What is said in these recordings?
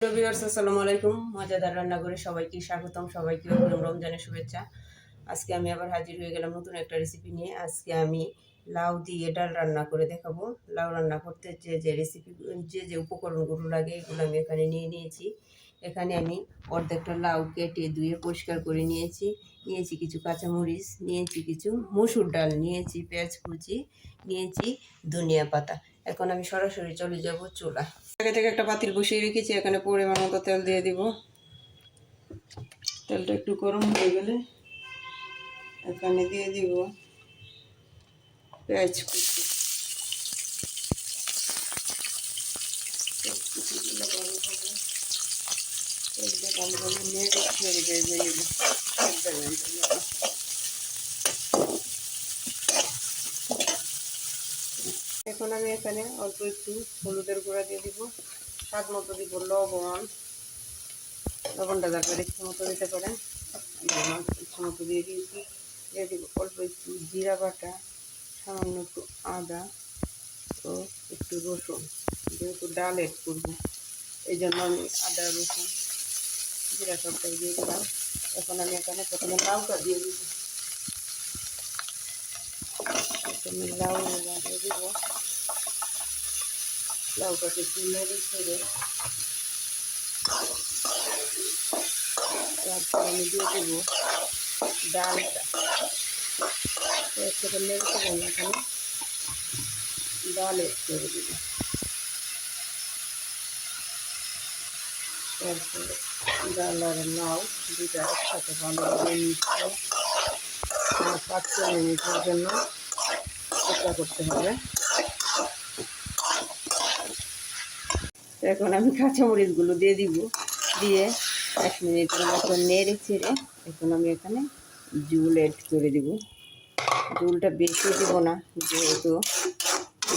Viewers আসসালামু আলাইকুম। মজাদার রান্নাঘরে সবাইকে স্বাগতম, সবাইকে অগ্রিম রমজানের শুভেচ্ছা। আজকে আমি আবার হাজির হয়ে গেলাম নতুন একটা রেসিপি নিয়ে। আজকে আমি লাউ দিয়ে ডাল রান্না করে দেখাবো। লাউ রান্না করতে যে রেসিপি যে উপকরণগুলো লাগে এগুলো আমি এখানে নিয়ে নিয়েছি। এখানে আমি অর্ধেকটা লাউ কেটে ধুয়ে পরিষ্কার করে নিয়েছি কিছু কাঁচামরিচ, নিয়েছি কিছু মসুর ডাল, নিয়েছি পেঁয়াজ কুচি, নিয়েছি ধনিয়া পাতা। এখন আমি সরাসরি চলে যাব চুলা। আগে থেকে একটা পাতিল বসিয়ে রেখেছি, এখানে পরিমাণ মতো তেল দিয়ে দিব। তেলটা একটু গরম হয়ে গেলে এখানে দিয়ে দিব পেঁয়াজ কুচি। ভালোভাবে নেড়ে ছেড়ে ভেজে নেব। এখন আমি এখানে অল্প একটু হলুদের গুঁড়া দিয়ে দিব, স্বাদ মতো দিব লবণটা যাতে ইচ্ছে মতো দিতে পারেন। ইচ্ছে মতো দিয়ে দিয়েছি। দিয়ে দিব অল্প একটু জিরা বাটা, সামান্য একটু আদা ও একটু রসুন। যেহেতু ডাল এড করবো এই জন্য আমি আদা রসুন জিরা সবটাই দিয়ে দিলাম। এখন আমি এখানে প্রথমে লাউটা দিয়ে দিব। প্রথমে লাউ দিয়ে দিব। লাউটাকে একটু নেড়ে ছেড়ে তারপর আমি দিয়ে দেবো ডালটা। একসাথে নেড়ে ছেড়ে আমি এখানে ডাল এড করে দেব। তারপরে ডাল আর লাউ দুটা একসাথে ভালোভাবে মিশিয়ে 5 মিনিটের জন্য অপেক্ষা করতে হবে। এখন আমি কাঁচামরিচগুলো দিয়ে দিব। দিয়ে 1 মিনিটের মতো নেড়ে ছেড়ে এখন আমি এখানে ঝোল এড করে দিব। ঝোলটা বেশি দিব না, যেহেতু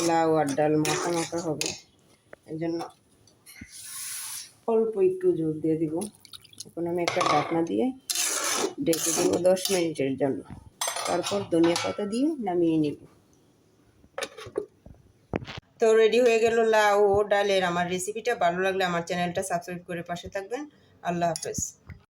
লাউ আর ডাল মাখা মাখা হবে, এই জন্য অল্প একটু ঝোল দিয়ে দিব। এখন আমি একটা ঢাকনা দিয়ে ঢেকে দেব 10 মিনিটের জন্য। তারপর ধনিয়া পাতা দিয়ে নামিয়ে নিব। তো রেডি হয়ে গেল লাউ ও ডালের আমার রেসিপিটা। ভালো লাগলে আমার চ্যানেলটা সাবস্ক্রাইব করে পাশে থাকবেন। আল্লাহ হাফেজ।